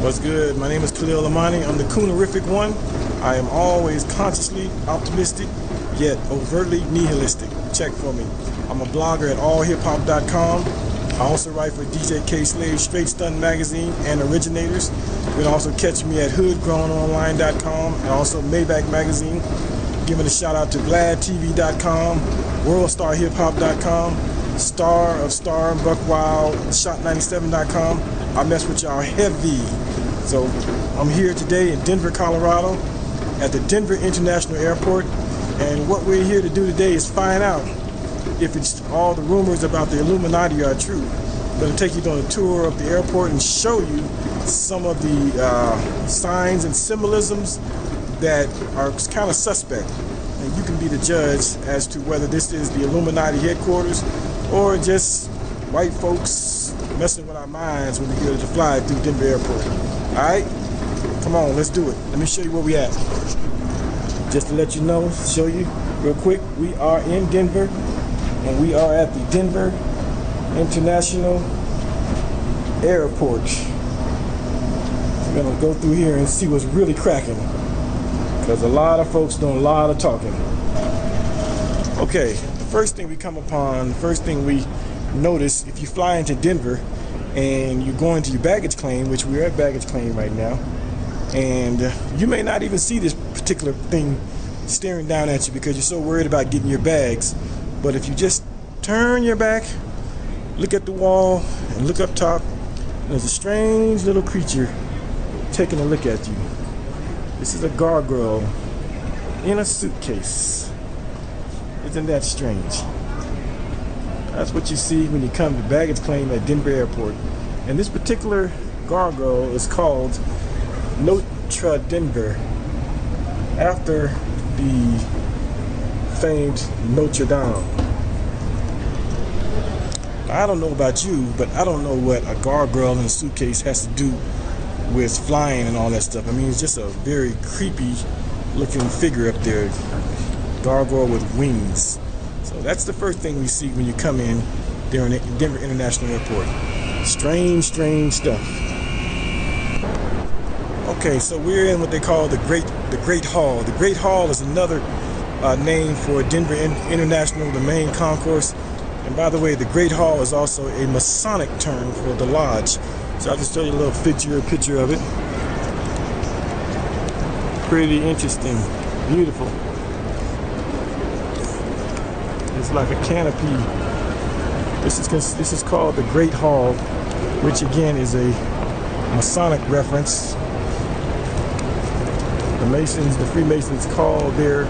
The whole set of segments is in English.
What's good? My name is Illuminati. I'm the coonerific one. I am always consciously optimistic, yet overtly nihilistic. Check for me. I'm a blogger at allhiphop.com. I also write for DJ K Slave Straight Stunt Magazine and Originators. You can also catch me at hoodgrownonline.com and also Maybach Magazine. Giving a shout out to VladTV.com, WorldStarHipHop.com, Star of Star, Buckwild, Shot97.com. I mess with y'all heavy. So I'm here today in Denver, Colorado at the Denver International Airport, and what we're here to do today is find out if it's all the rumors about the Illuminati are true. I'm going to take you on a tour of the airport and show you some of the signs and symbolisms that are kind of suspect, and you can be the judge as to whether this is the Illuminati headquarters or just white folks messing with our minds when we get to fly through Denver Airport. Alright? Come on, let's do it. Let me show you where we at. Just to let you know, show you real quick, we are in Denver, and we are at the Denver International Airport. We're gonna go through here and see what's really cracking, because a lot of folks doing a lot of talking. Okay, the first thing we come upon, the first thing we notice, if you fly into Denver and you're going to your baggage claim, which we're at baggage claim right now, and you may not even see this particular thing staring down at you because you're so worried about getting your bags. But if you just turn your back, look at the wall, and look up top, there's a strange little creature taking a look at you. This is a gargoyle in a suitcase. Isn't that strange? That's what you see when you come to baggage claim at Denver Airport. And this particular gargoyle is called Notre Denver, after the famed Notre Dame. I don't know about you, but I don't know what a gargoyle in a suitcase has to do with flying and all that stuff. I mean, it's just a very creepy looking figure up there, gargoyle with wings. So that's the first thing we see when you come in there in Denver International Airport. Strange, strange stuff. Okay, so we're in what they call the Great Hall. The Great Hall is another name for Denver International, the main concourse. And by the way, the Great Hall is also a Masonic term for the lodge. So I'll just show you a little picture of it. Pretty interesting, beautiful. It's like a canopy. This is called the Great Hall, which again is a Masonic reference. The Masons, the Freemasons, call their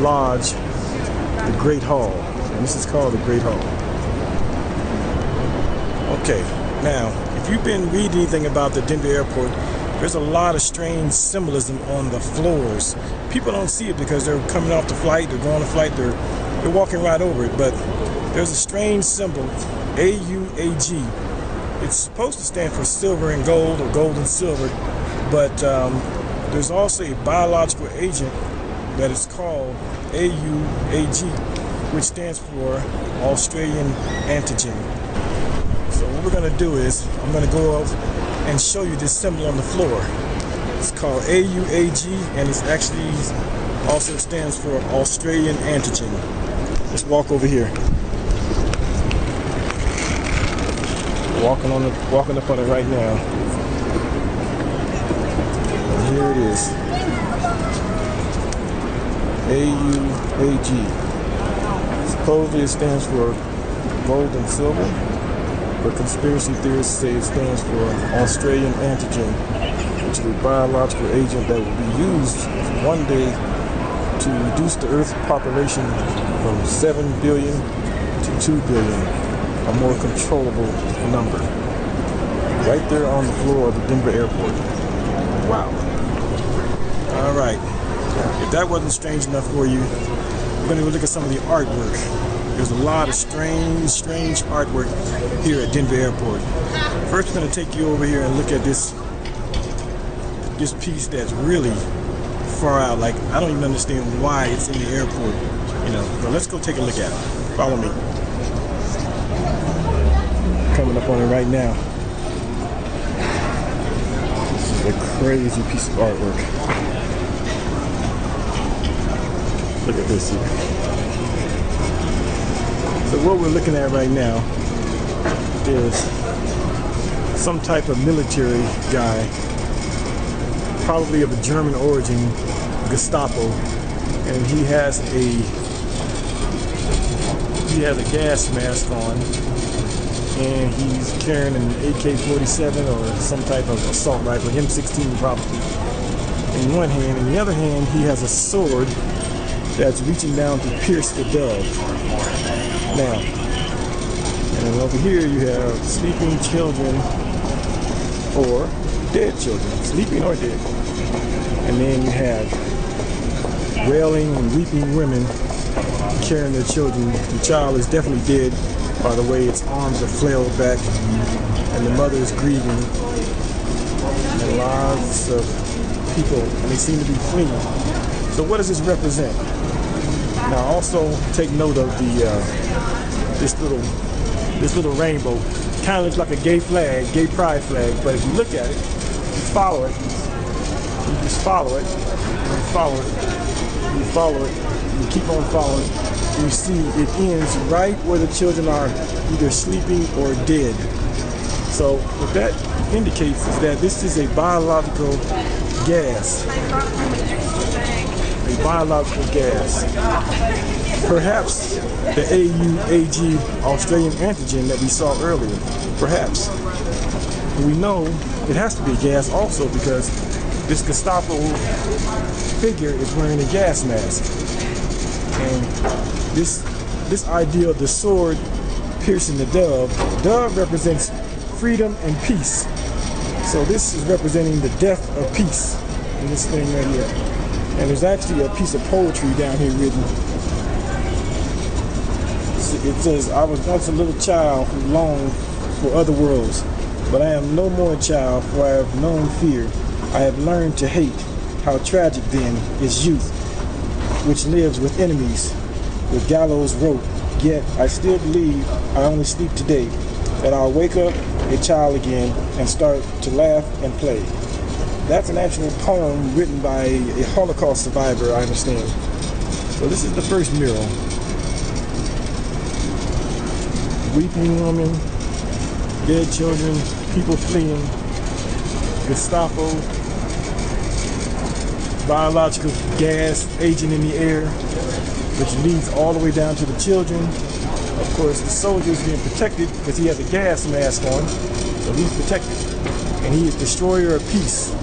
lodge the Great Hall, and this is called the Great Hall. Okay, now if you've been reading anything about the Denver Airport, there's a lot of strange symbolism on the floors. People don't see it because they're coming off the flight, they're going on the flight, they're walking right over it, but there's a strange symbol, AUAG. It's supposed to stand for silver and gold, or gold and silver, but there's also a biological agent that is called AUAG, which stands for Australian antigen. So what we're going to do is, I'm going to go up and show you this symbol on the floor. It's called AUAG, and it actually also stands for Australian antigen. Let's walk over here. Walking up on it right now. And here it is. AUAG. Supposedly it stands for gold and silver, but conspiracy theorists say it stands for Australian antigen, which is a biological agent that will be used one day to reduce the Earth's population from 7 billion to 2 billion, a more controllable number. Right there on the floor of the Denver Airport. Wow. All right. If that wasn't strange enough for you, we're going to look at some of the artwork. There's a lot of strange artwork here at Denver Airport. First, we're going to take you over here and look at this piece that's really far out. Like, I don't even understand why it's in the airport, you know. But let's go take a look at it. Follow me. Coming up on it right now. Crazy piece of artwork. Look at this here. So what we're looking at right now is some type of military guy, probably of a German origin, Gestapo, and he has a gas mask on, and he's carrying an AK-47 or some type of assault rifle, M16 probably, in one hand. In the other hand, he has a sword that's reaching down to pierce the dove. Now, and over here you have sleeping children or dead children, sleeping or dead. And then you have wailing and weeping women carrying their children. The child is definitely dead by the way its arms are flailed back, and the mother is grieving. And lots of people, and they seem to be fleeing. So what does this represent? Now also take note of the this little rainbow. Kind of looks like a gay flag, gay pride flag, but if you look at it, you follow it, you just follow it, you follow it, you follow it, you keep on following it, you see it ends right where the children are either sleeping or dead. So what that indicates is that this is a biological gas. A biological gas. Perhaps the AUAG Australian antigen that we saw earlier. Perhaps. We know it has to be gas also because this Gestapo figure is wearing a gas mask. And this idea of the sword piercing the dove represents freedom and peace. So this is representing the death of peace in this thing right here. And there's actually a piece of poetry down here written. It says, I was once a little child who longed for other worlds, but I am no more a child, for I have known fear. I have learned to hate. How tragic then is youth, which lives with enemies, with gallows rope. Yet I still believe I only sleep today, that I'll wake up a child again and start to laugh and play. That's an actual poem written by a Holocaust survivor, I understand. So this is the first mural. Weeping woman, dead children, people fleeing, Gestapo, biological gas agent in the air, which leads all the way down to the children. Of course, the soldier is being protected because he has a gas mask on, so he's protected. And he is destroyer of peace.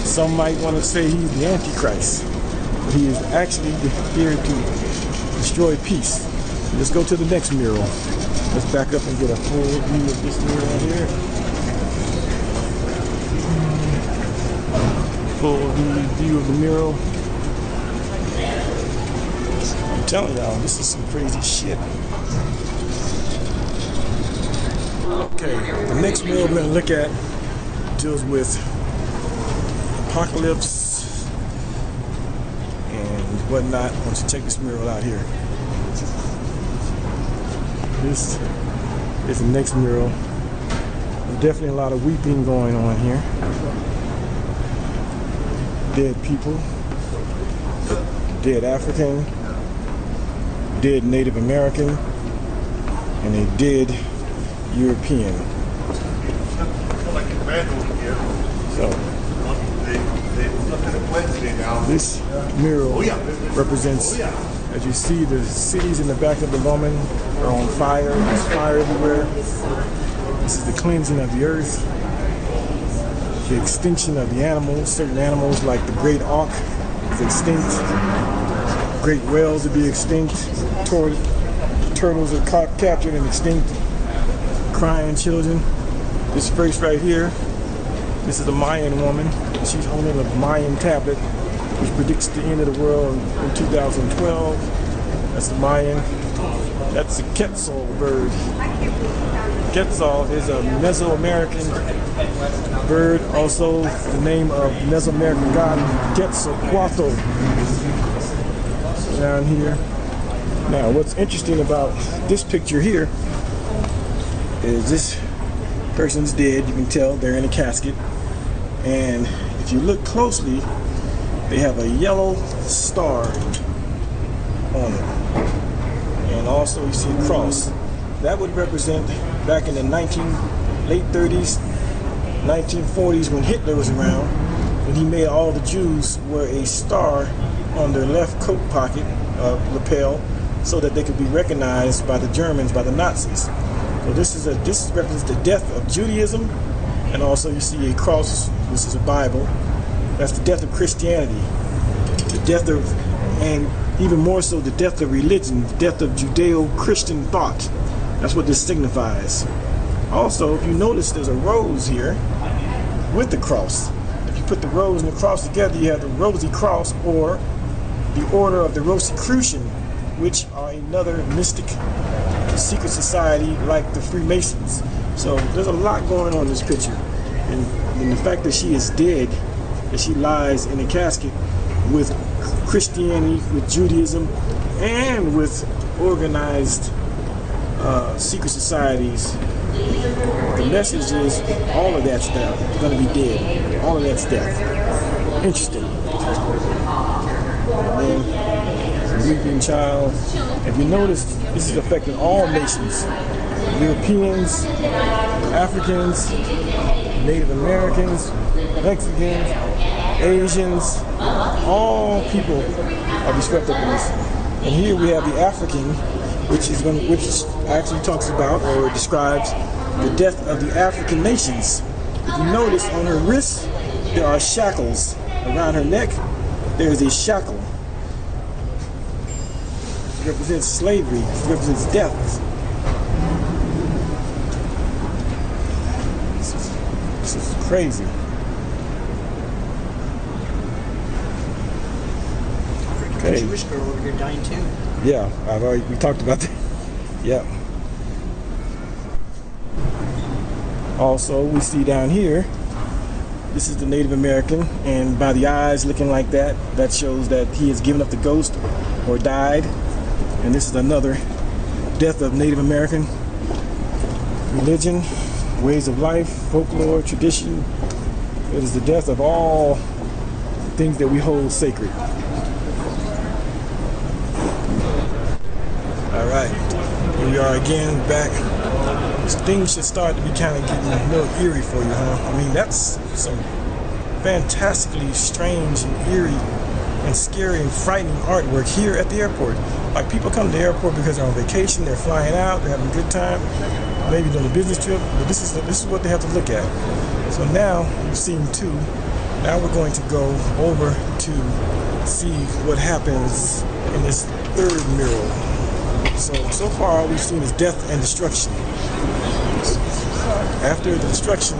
Some might want to say he's the Antichrist, but he is actually here to destroy peace. Let's go to the next mural. Let's back up and get a full view of this mural right here. Full view of the mural. I'm telling y'all, this is some crazy shit. Okay, the next mural we're going to look at deals with apocalypse and whatnot. I want you to check this mural out here. This is the next mural. There's definitely a lot of weeping going on here. Dead people, dead African, dead Native American, and a dead European. So this mural represents, as you see, the cities in the back of the woman are on fire. There's fire everywhere. This is the cleansing of the earth, the extinction of the animals. Certain animals like the great auk is extinct. Great whales will be extinct. Turtles are captured and extinct. Crying children. This first right here, this is a Mayan woman. She's holding a Mayan tablet which predicts the end of the world in 2012. That's the Mayan. That's the Quetzal bird. Quetzal is a Mesoamerican bird, also the name of the Mesoamerican god Quetzalcoatl down here. Now, what's interesting about this picture here is this person's dead. You can tell they're in a casket. And if you look closely, they have a yellow star on it. And also you see a cross. That would represent back in the late 30s, 1940s, when Hitler was around, when he made all the Jews wear a star on their left coat pocket lapel, so that they could be recognized by the Germans, by the Nazis. So this represents the death of Judaism, and also you see a cross. This is a Bible. That's the death of Christianity, the death of, and even more so, the death of religion, the death of Judeo-Christian thought. That's what this signifies. Also, if you notice, there's a rose here with the cross. If you put the rose and the cross together, you have the Rosy Cross, or the Order of the Rosicrucian, which are another mystic secret society like the Freemasons. So there's a lot going on in this picture. And the fact that she is dead, that she lies in a casket with Christianity, with Judaism, and with organized secret societies. The message is all of that's going to be dead. All of that's death. Interesting. And then, weeping child. If you notice, this is affecting all nations. Europeans, Africans, Native Americans, Mexicans, Asians, all people are be swept up in this. And here we have the African, which actually talks about or describes the death of the African nations. If you notice, on her wrists there are shackles. Around her neck there is a shackle. It represents slavery. It represents death. This is crazy. Okay. Jewish girl over here dying too. Yeah, we talked about that. Yeah. Also, we see down here, this is the Native American, and by the eyes looking like that, that shows that he has given up the ghost or died. And this is another death of Native American religion, ways of life, folklore, tradition. It is the death of all things that we hold sacred. All right, here we are again, back. Things should start to be kind of getting a little eerie for you, huh? I mean, that's some fantastically strange and eerie and scary and frightening artwork here at the airport. Like, people come to the airport because they're on vacation, they're flying out, they're having a good time, maybe doing a business trip, but this is what they have to look at. So now you've seen two. Now we're going to go over to see what happens in this third mural. So far all we've seen is death and destruction. After the destruction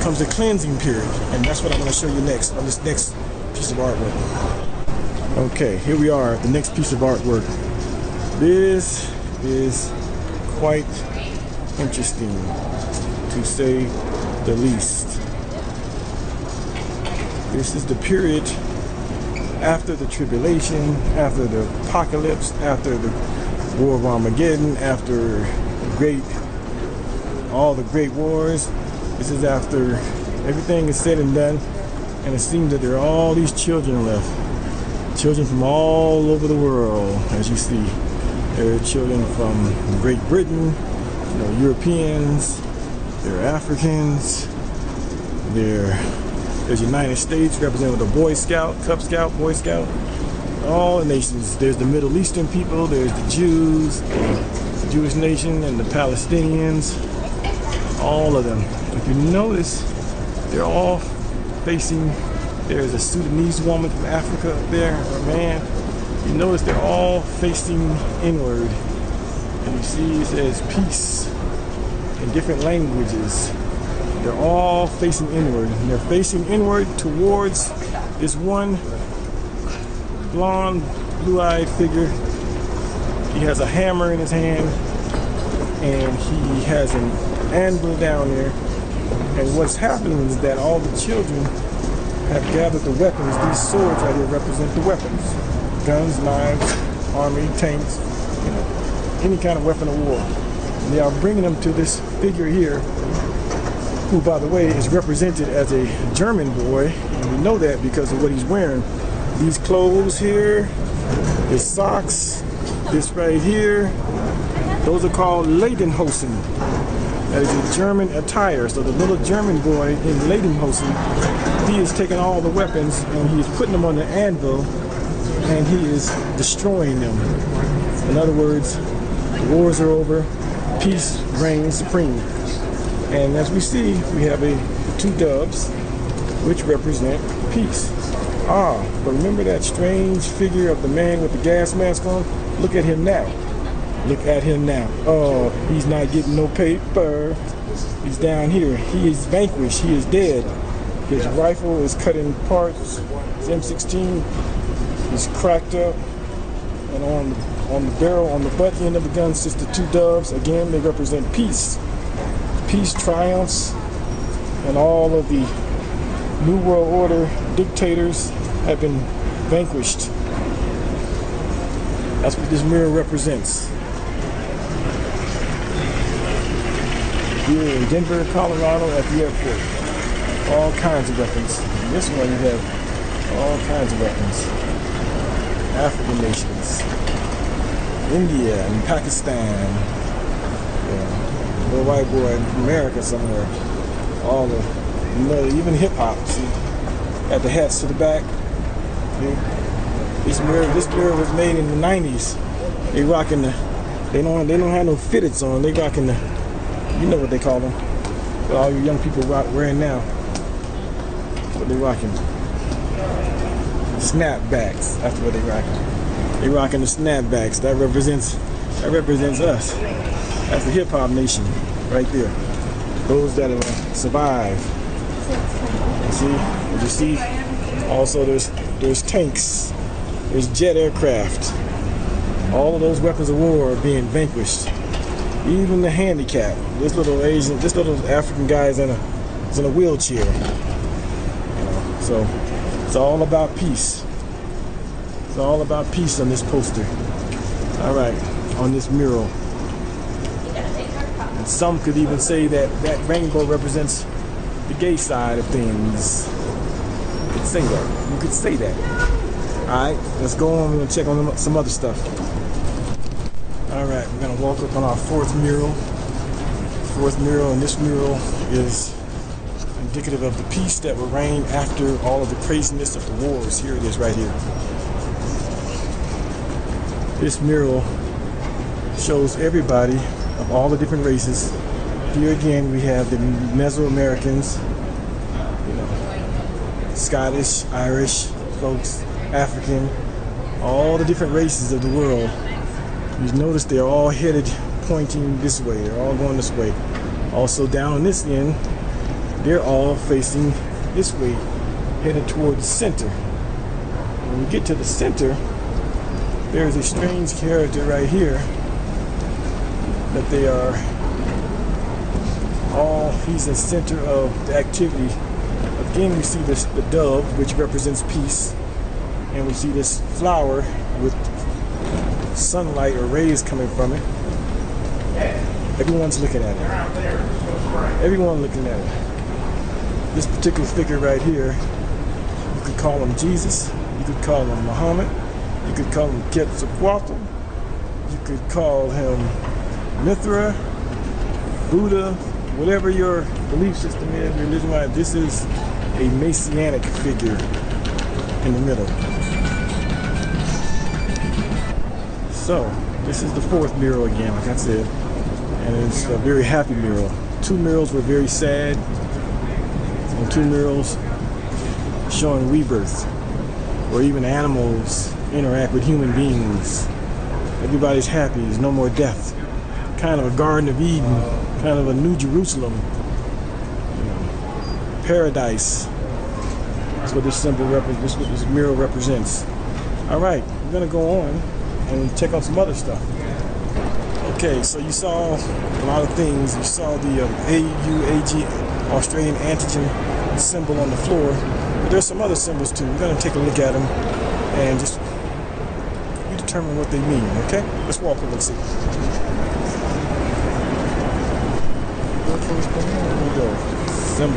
comes the cleansing period, and that's what I'm going to show you next on this next piece of artwork. Okay, here we are, the next piece of artwork. This is quite interesting, to say the least. This is the period after the tribulation, after the apocalypse, after the War of Armageddon, after all the great wars. This is after everything is said and done, and it seems that there are all these children left. Children from all over the world, as you see. There are children from Great Britain, Europeans, there are Africans, there's United States represented with a Boy Scout, Cub Scout, Boy Scout, all the nations. There's the Middle Eastern people, there's the Jews, the Jewish nation, and the Palestinians, all of them. If you notice, they're all facing, there's a Sudanese woman from Africa up there, or a man. You notice they're all facing inward. And you see it says peace in different languages. They're all facing inward. And they're facing inward towards this one blonde, blue-eyed figure. He has a hammer in his hand, and he has an anvil down there. And what's happening is that all the children have gathered the weapons. These swords right here represent the weapons. Guns, knives, army, tanks, any kind of weapon of war. And they are bringing them to this figure here. who, by the way, is represented as a German boy, and we know that because of what he's wearing. These clothes here, his socks, this right here, those are called Lederhosen. That is a German attire. So the little German boy in Lederhosen, he is taking all the weapons and he is putting them on the anvil and he is destroying them. In other words, the wars are over, peace reigns supreme. And as we see, we have two doves which represent peace. But remember that strange figure of the man with the gas mask on? Look at him now. Look at him now. Oh, he's not getting no paper. He's down here. He is vanquished. He is dead. His rifle is cut in parts. His M16 is cracked up. And on the barrel, on the butt end of the gun, sits the two doves. Again, they represent peace. Peace triumphs. And all of the New World Order dictators have been vanquished. That's what this mirror represents. Here in Denver, Colorado at the airport. All kinds of weapons. In this one you have all kinds of weapons. African nations. India and Pakistan. Yeah. Little white boy in America somewhere. All the, even hip hop. See? At the hats to the back. This mirror was made in the 90s. They rocking the, they don't have no fitteds on. They rocking the, you know what they call them. What all you young people wearing now. What they rocking? Snapbacks. That's what they rocking. They rocking the snapbacks. That represents us. That's the hip hop nation right there. Those that have survived. You see? Also, there's tanks. There's jet aircraft. All of those weapons of war are being vanquished. Even the handicap. This little African guy is in a wheelchair. So it's all about peace. It's all about peace on this poster. All right, on this mural. And some could even say that that rainbow represents the gay side of things. You could say that. You could say that. Alright, let's go on. We're going to check on some other stuff. Alright, we're going to walk up on our fourth mural. And this mural is indicative of the peace that will reign after all of the craziness of the wars. Here it is right here. This mural shows everybody of all the different races. Here again we have the Mesoamericans, Scottish, Irish folks, African, all the different races of the world. You notice they're all headed pointing this way. They're all going this way. Also down on this end, they're all facing this way, headed toward the center. When we get to the center, there's a strange character right here that they are all, he's the center of the activity. Again, we see this, the dove, which represents peace, and we see this flower with sunlight or rays coming from it. Everyone's looking at it. Everyone looking at it. This particular figure right here, you could call him Jesus, you could call him Muhammad, you could call him Quetzalcoatl, you could call him Mithra, Buddha, whatever your belief system is, religion-wise. This is a messianic figure in the middle. So, this is the fourth mural again, like I said, and it's a very happy mural. Two murals were very sad, and two murals showing rebirth, where even animals interact with human beings. Everybody's happy, there's no more death. Kind of a Garden of Eden, kind of a New Jerusalem, paradise. That's what this symbol represents. This is what this mural represents. All right, we're gonna go on and check out some other stuff. Okay, so you saw a lot of things. You saw the AUAG, Australian antigen symbol on the floor. But there's some other symbols too. We're gonna take a look at them and just determine what they mean. Okay, let's walk over and see. Here we go.